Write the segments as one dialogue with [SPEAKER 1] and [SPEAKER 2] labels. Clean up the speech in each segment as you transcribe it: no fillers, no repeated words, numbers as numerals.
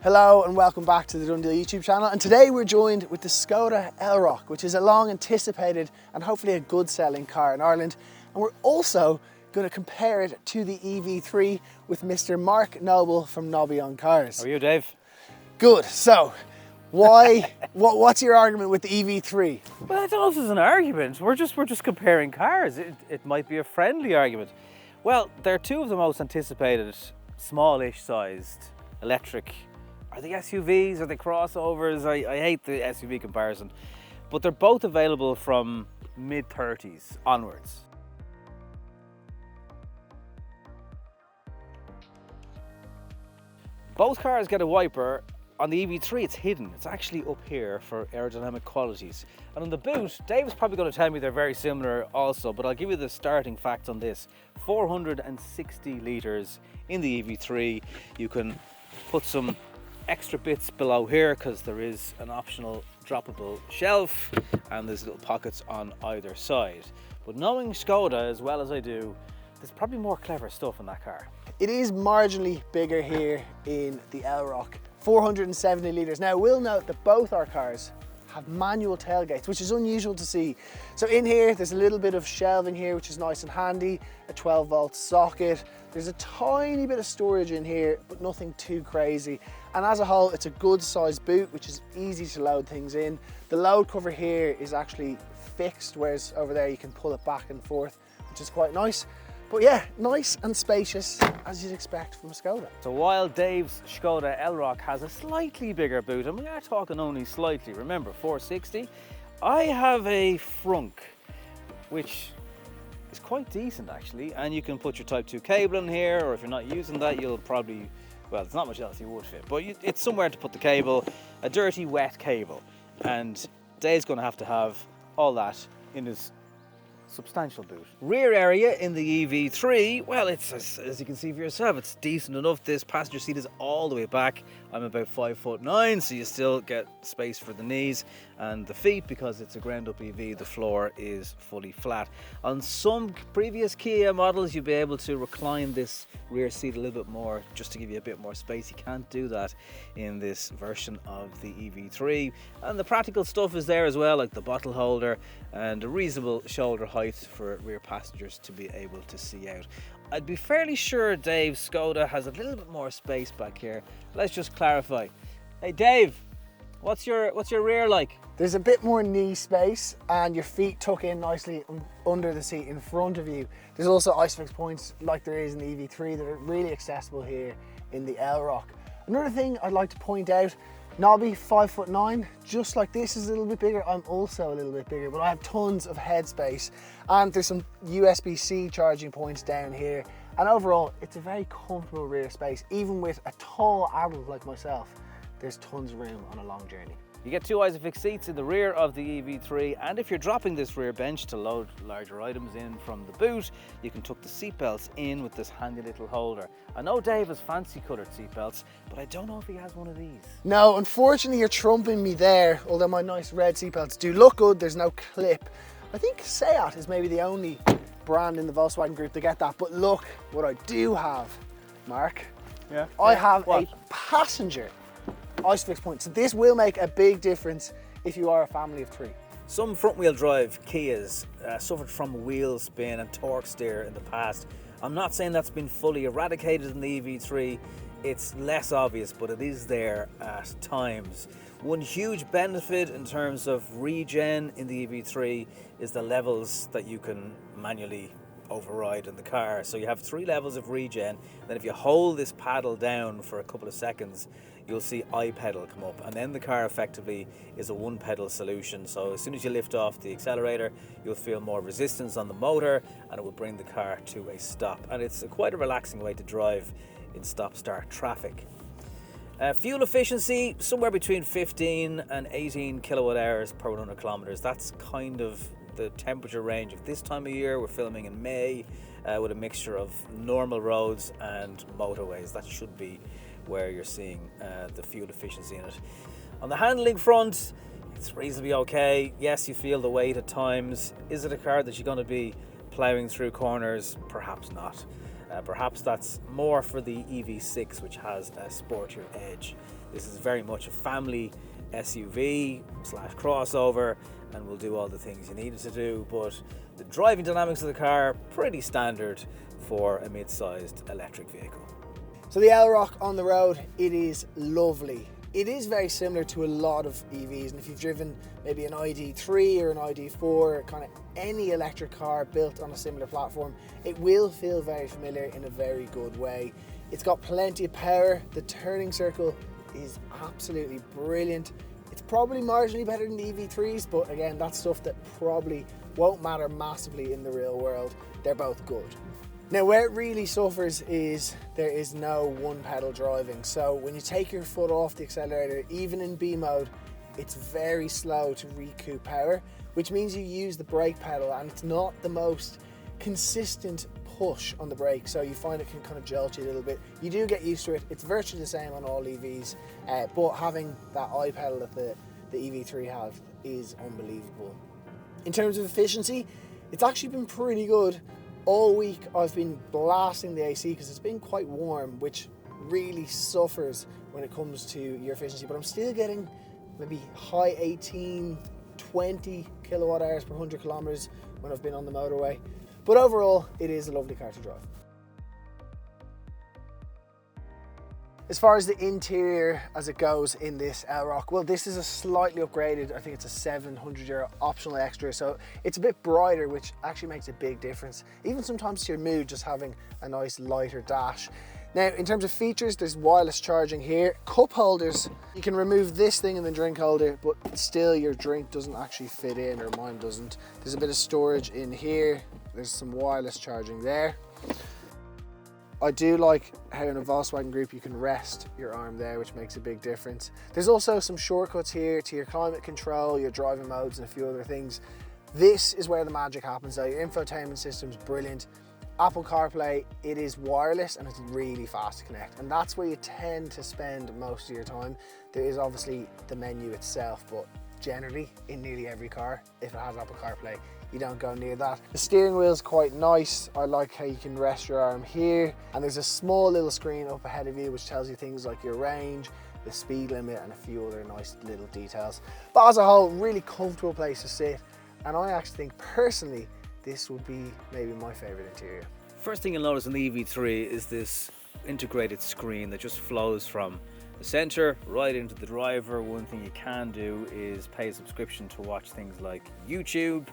[SPEAKER 1] Hello and welcome back to the Done Deal YouTube channel, and today we're joined with the Skoda Elroq, which is a long anticipated and hopefully a good selling car in Ireland, and we're also going to compare it to the EV3 with Mr. Mark Noble from Nobby on Cars.
[SPEAKER 2] How are you, Dave?
[SPEAKER 1] Good. So what's your argument with the EV3?
[SPEAKER 2] Well, I don't know if it's an argument. We're just comparing cars. It might be a friendly argument. Well, they're two of the most anticipated smallish sized electric. Are they SUVs? Are they crossovers? I hate the SUV comparison. But they're both available from mid-30s onwards. Both cars get a wiper. On the EV3 it's hidden. It's actually up here for aerodynamic qualities. And on the boot, Dave's probably going to tell me they're very similar also, but I'll give you the starting fact on this. 460 litres in the EV3. You can put some extra bits below here because there is an optional droppable shelf and there's little pockets on either side. But knowing Skoda as well as I do, there's probably more clever stuff in that car.
[SPEAKER 1] It is marginally bigger here in the Elroq, 470 litres. Now, we'll note that both our cars have manual tailgates, which is unusual to see. So in here, there's a little bit of shelving here, which is nice and handy, a 12-volt socket. There's a tiny bit of storage in here, but nothing too crazy. And as a whole, it's a good sized boot, which is easy to load things in. The load cover here is actually fixed, whereas over there you can pull it back and forth, which is quite nice. But yeah, nice and spacious, as you'd expect from a Skoda.
[SPEAKER 2] So while Dave's Skoda Elroq has a slightly bigger boot, and we are talking only slightly, remember 460, I have a Frunk, which is quite decent actually, and you can put your Type 2 cable in here, or if you're not using that, you'll probably, well, there's not much else you would fit, but it's somewhere to put the cable, a dirty, wet cable, and Dave's going to have all that in his substantial boot. Rear area in the EV3, well, it's as you can see for yourself, it's decent enough. This passenger seat is all the way back. I'm about 5'9", so you still get space for the knees and the feet because it's a ground up EV. The floor is fully flat. On some previous Kia models, you'll be able to recline this rear seat a little bit more just to give you a bit more space. You can't do that in this version of the EV3. And the practical stuff is there as well, like the bottle holder and a reasonable shoulder height for rear passengers to be able to see out. I'd be fairly sure Dave Skoda has a little bit more space back here. Let's just clarify. Hey Dave, what's your rear like?
[SPEAKER 1] There's a bit more knee space and your feet tuck in nicely under the seat in front of you. There's also Isofix points like there is in the EV3 that are really accessible here in the Elroq. Another thing I'd like to point out, Nobby 5'9", just like this is a little bit bigger. I'm also a little bit bigger, but I have tons of headspace, and there's some USB-C charging points down here. And overall, it's a very comfortable rear space. Even with a tall adult like myself, there's tons of room on a long journey.
[SPEAKER 2] You get two Isofix seats in the rear of the EV3, and if you're dropping this rear bench to load larger items in from the boot, you can tuck the seat belts in with this handy little holder. I know Dave has fancy coloured seat belts, but I don't know if he has one of these.
[SPEAKER 1] No, unfortunately you're trumping me there, although my nice red seat belts do look good. There's no clip. I think Seat is maybe the only brand in the Volkswagen group to get that, but look what I do have, Mark.
[SPEAKER 2] Yeah.
[SPEAKER 1] I have a passenger Isofix point. So this will make a big difference if you are a family of three.
[SPEAKER 2] Some front wheel drive Kias suffered from wheel spin and torque steer in the past. I'm not saying that's been fully eradicated in the EV3. It's less obvious, but it is there at times. One huge benefit in terms of regen in the EV3 is the levels that you can manually override in the car. So you have 3 levels of regen. Then if you hold this paddle down for a couple of seconds, you'll see I-pedal come up, and then the car effectively is a 1-pedal solution. So as soon as you lift off the accelerator, you'll feel more resistance on the motor and it will bring the car to a stop. And it's quite a relaxing way to drive in stop-start traffic. Fuel efficiency, somewhere between 15 and 18 kilowatt hours per 100 kilometers. That's kind of the temperature range of this time of year. We're filming in May with a mixture of normal roads and motorways. That should be where you're seeing the fuel efficiency in it. On the handling front, it's reasonably okay. Yes, you feel the weight at times. Is it a car that you're going to be ploughing through corners? Perhaps not. Perhaps that's more for the EV6, which has a sportier edge. This is very much a family SUV slash crossover, and will do all the things you need it to do, but the driving dynamics of the car, pretty standard for a mid-sized electric vehicle.
[SPEAKER 1] So the Elroq on the road, it is lovely. It is very similar to a lot of EVs, and if you've driven maybe an ID3 or an ID4, kind of any electric car built on a similar platform, it will feel very familiar in a very good way. It's got plenty of power. The turning circle is absolutely brilliant. It's probably marginally better than the EV3s, but again, that's stuff that probably won't matter massively in the real world. They're both good. Now, where it really suffers is there is no one pedal driving. So when you take your foot off the accelerator, even in B mode, it's very slow to recoup power, which means you use the brake pedal and it's not the most consistent push on the brake. So you find it can kind of jolt you a little bit. You do get used to it. It's virtually the same on all EVs, but having that I pedal that the EV3 have is unbelievable. In terms of efficiency, it's actually been pretty good. All week I've been blasting the AC because it's been quite warm, which really suffers when it comes to your efficiency, but I'm still getting maybe high 18, 20 kilowatt hours per 100 kilometers when I've been on the motorway. But overall, it is a lovely car to drive. As far as the interior as it goes in this Elroq, well, this is a slightly upgraded, I think it's a €700 optional extra, so it's a bit brighter, which actually makes a big difference. Even sometimes to your mood, just having a nice lighter dash. Now, in terms of features, there's wireless charging here, cup holders. You can remove this thing in the drink holder, but still your drink doesn't actually fit in, or mine doesn't. There's a bit of storage in here. There's some wireless charging there. I do like how in a Volkswagen Group you can rest your arm there, which makes a big difference. There's also some shortcuts here to your climate control, your driving modes, and a few other things. This is where the magic happens though. Your infotainment system's brilliant. Apple CarPlay, it is wireless and it's really fast to connect. And that's where you tend to spend most of your time. There is obviously the menu itself, but generally in nearly every car, if it has Apple CarPlay, you don't go near that. The steering wheel is quite nice. I like how you can rest your arm here. And there's a small little screen up ahead of you which tells you things like your range, the speed limit, and a few other nice little details. But as a whole, really comfortable place to sit. And I actually think personally, this would be maybe my favorite interior.
[SPEAKER 2] First thing you'll notice in the EV3 is this integrated screen that just flows from the center right into the driver. One thing you can do is pay a subscription to watch things like YouTube,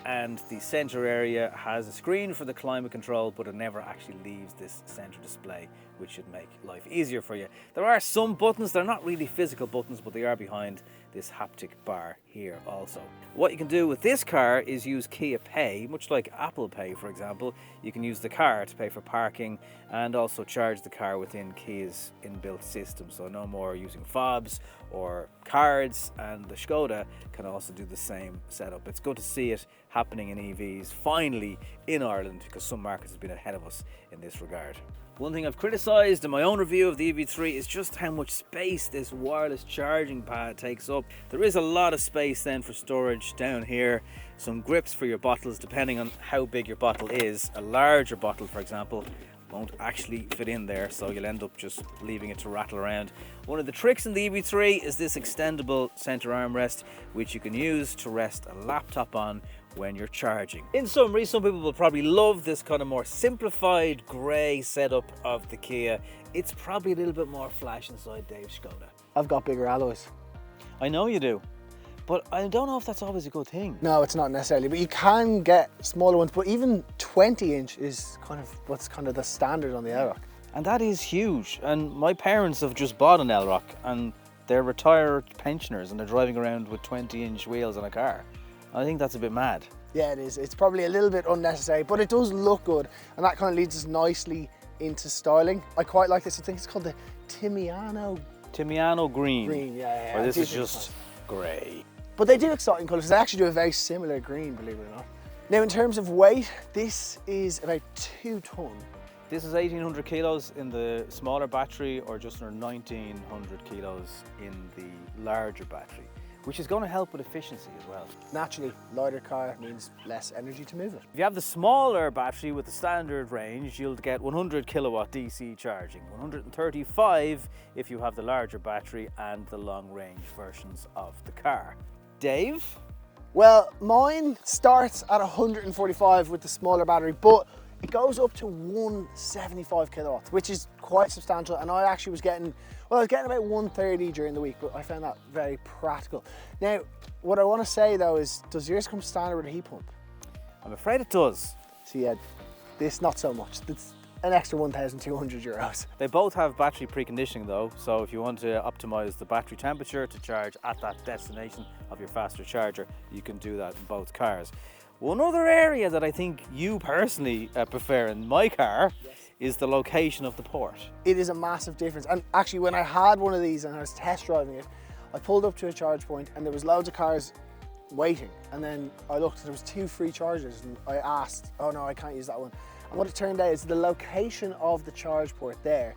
[SPEAKER 2] and the center area has a screen for the climate control, but it never actually leaves this center display, which should make life easier for you. There are some buttons, they're not really physical buttons, but they are behind this haptic bar here also. What you can do with this car is use Kia Pay, much like Apple Pay for example. You can use the car to pay for parking and also charge the car within Kia's inbuilt system, so no more using fobs or cards, and the Skoda can also do the same setup. It's good to see it happening in EVs finally in Ireland, because some markets have been ahead of us in this regard. One thing I've criticised in my own review of the EV3 is just how much space this wireless charging pad takes up. There is a lot of space then for storage down here, some grips for your bottles depending on how big your bottle is. A larger bottle, for example, won't actually fit in there, so you'll end up just leaving it to rattle around. One of the tricks in the EV3 is this extendable center armrest, which you can use to rest a laptop on when you're charging. In summary, some people will probably love this kind of more simplified grey setup of the Kia. It's probably a little bit more flash inside Dave's Skoda.
[SPEAKER 1] I've got bigger alloys.
[SPEAKER 2] I know you do, but I don't know if that's always a good thing.
[SPEAKER 1] No, it's not necessarily, but you can get smaller ones, but even 20-inch is kind of what's kind of the standard on the Elroq.
[SPEAKER 2] And that is huge. And my parents have just bought an Elroq and they're retired pensioners and they're driving around with 20-inch wheels on a car. I think that's a bit mad.
[SPEAKER 1] Yeah, it is. It's probably a little bit unnecessary, but it does look good. And that kind of leads us nicely into styling. I quite like this. I think it's called the Timiano
[SPEAKER 2] Green.
[SPEAKER 1] Green, yeah.
[SPEAKER 2] Or this is just grey.
[SPEAKER 1] But they do exciting colours. They actually do a very similar green, believe it or not. Now, in terms of weight, this is about 2 tonne.
[SPEAKER 2] This is 1,800 kilos in the smaller battery, or just under 1,900 kilos in the larger battery. which is going to help with efficiency as well.
[SPEAKER 1] Naturally, lighter car means less energy to move it.
[SPEAKER 2] If you have the smaller battery with the standard range, you'll get 100 kilowatt DC charging, 135 if you have the larger battery and the long range versions of the car. Dave?
[SPEAKER 1] Well, mine starts at 145 with the smaller battery, but it goes up to 175 kilowatts, which is quite substantial. And I actually was getting, well, I was getting about 130 during the week, but I found that very practical. Now, what I want to say though is, does yours come standard with a heat pump?
[SPEAKER 2] I'm afraid it does.
[SPEAKER 1] So yeah, this not so much. It's an extra 1,200 euros.
[SPEAKER 2] They both have battery preconditioning though, so if you want to optimize the battery temperature to charge at that destination of your faster charger, you can do that in both cars. One other area that I think you personally prefer in my car is the location of the port.
[SPEAKER 1] It is a massive difference. And actually, when I had one of these and I was test driving it, I pulled up to a charge point and there was loads of cars waiting. And then I looked and there was 2 free chargers and I asked, oh no, I can't use that one. And what it turned out is the location of the charge port there.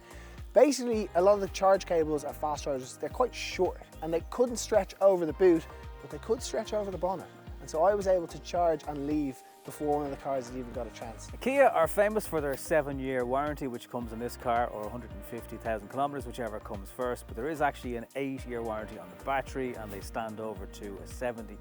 [SPEAKER 1] Basically, a lot of the charge cables at fast chargers, they're quite short and they couldn't stretch over the boot, but they could stretch over the bonnet. And so I was able to charge and leave before one of the cars had even got a chance.
[SPEAKER 2] Kia are famous for their 7-year warranty, which comes in this car, or 150,000 kilometers, whichever comes first. But there is actually an 8-year warranty on the battery, and they stand over to a 70%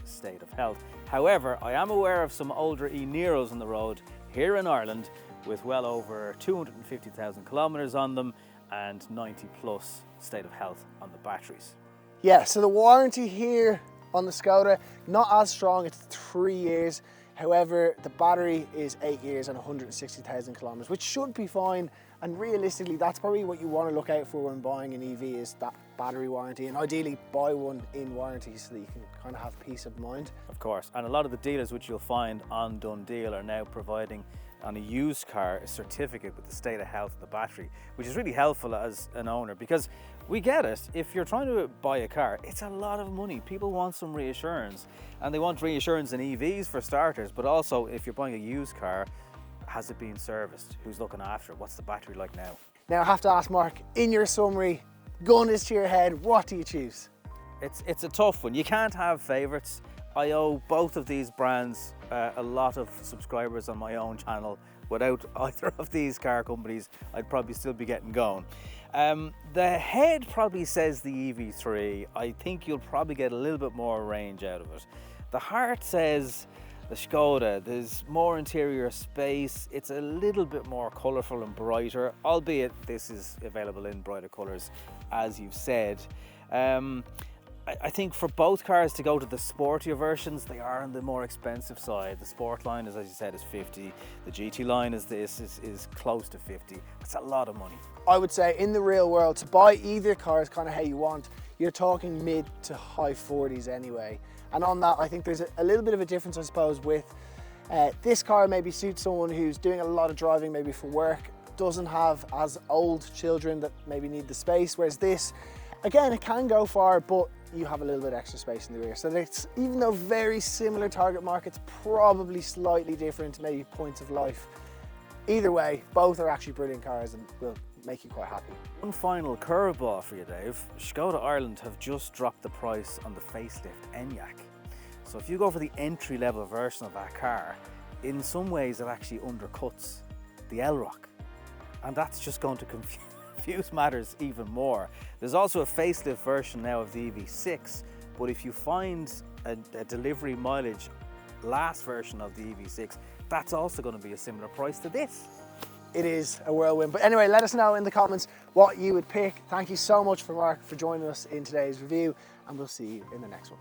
[SPEAKER 2] state of health. However, I am aware of some older e-Neros on the road here in Ireland with well over 250,000 kilometers on them and 90 plus state of health on the batteries.
[SPEAKER 1] Yeah, so the warranty here on the Skoda, not as strong, it's 3 years. However, the battery is 8 years and 160,000 kilometers, which should be fine. And realistically, that's probably what you want to look out for when buying an EV, is that battery warranty, and ideally buy one in warranty so that you can kind of have peace of mind.
[SPEAKER 2] Of course, and a lot of the dealers which you'll find on Done Deal are now providing on a used car a certificate with the state of health of the battery, which is really helpful as an owner, because we get it. If you're trying to buy a car, it's a lot of money. People want some reassurance, and they want reassurance in EVs for starters, but also if you're buying a used car, has it been serviced? Who's looking after it? What's the battery like now?
[SPEAKER 1] Now I have to ask Mark, in your summary, gun is to your head, what do you choose?
[SPEAKER 2] It's a tough one. You can't have favourites. I owe both of these brands a lot of subscribers on my own channel. Without either of these car companies, I'd probably still be getting going. The head probably says the EV3. I think you'll probably get a little bit more range out of it. The heart says the Skoda. There's more interior space. It's a little bit more colourful and brighter, albeit this is available in brighter colours, as you've said. I think for both cars to go to the sportier versions, they are on the more expensive side. The Sport line, as you said, is 50. The GT line is close to 50. That's a lot of money.
[SPEAKER 1] I would say in the real world, to buy either car is kind of how you want. You're talking mid to high 40s anyway. And on that, I think there's a little bit of a difference, I suppose, with this car maybe suits someone who's doing a lot of driving, maybe for work, doesn't have as old children that maybe need the space, whereas this, again, it can go far, but you have a little bit extra space in the rear. So it's, even though very similar target markets, probably slightly different, maybe points of life. Either way, both are actually brilliant cars and will make you quite happy.
[SPEAKER 2] One final curveball for you, Dave. Skoda Ireland have just dropped the price on the facelift Enyaq. So if you go for the entry-level version of that car, in some ways it actually undercuts the Elroq. And that's just going to confuse matters even more. There's also a facelift version now of the EV6, but if you find a delivery mileage last version of the EV6, that's also going to be a similar price to this.
[SPEAKER 1] It is a whirlwind. But anyway, let us know in the comments what you would pick. Thank you so much, Mark, for joining us in today's review, and we'll see you in the next one.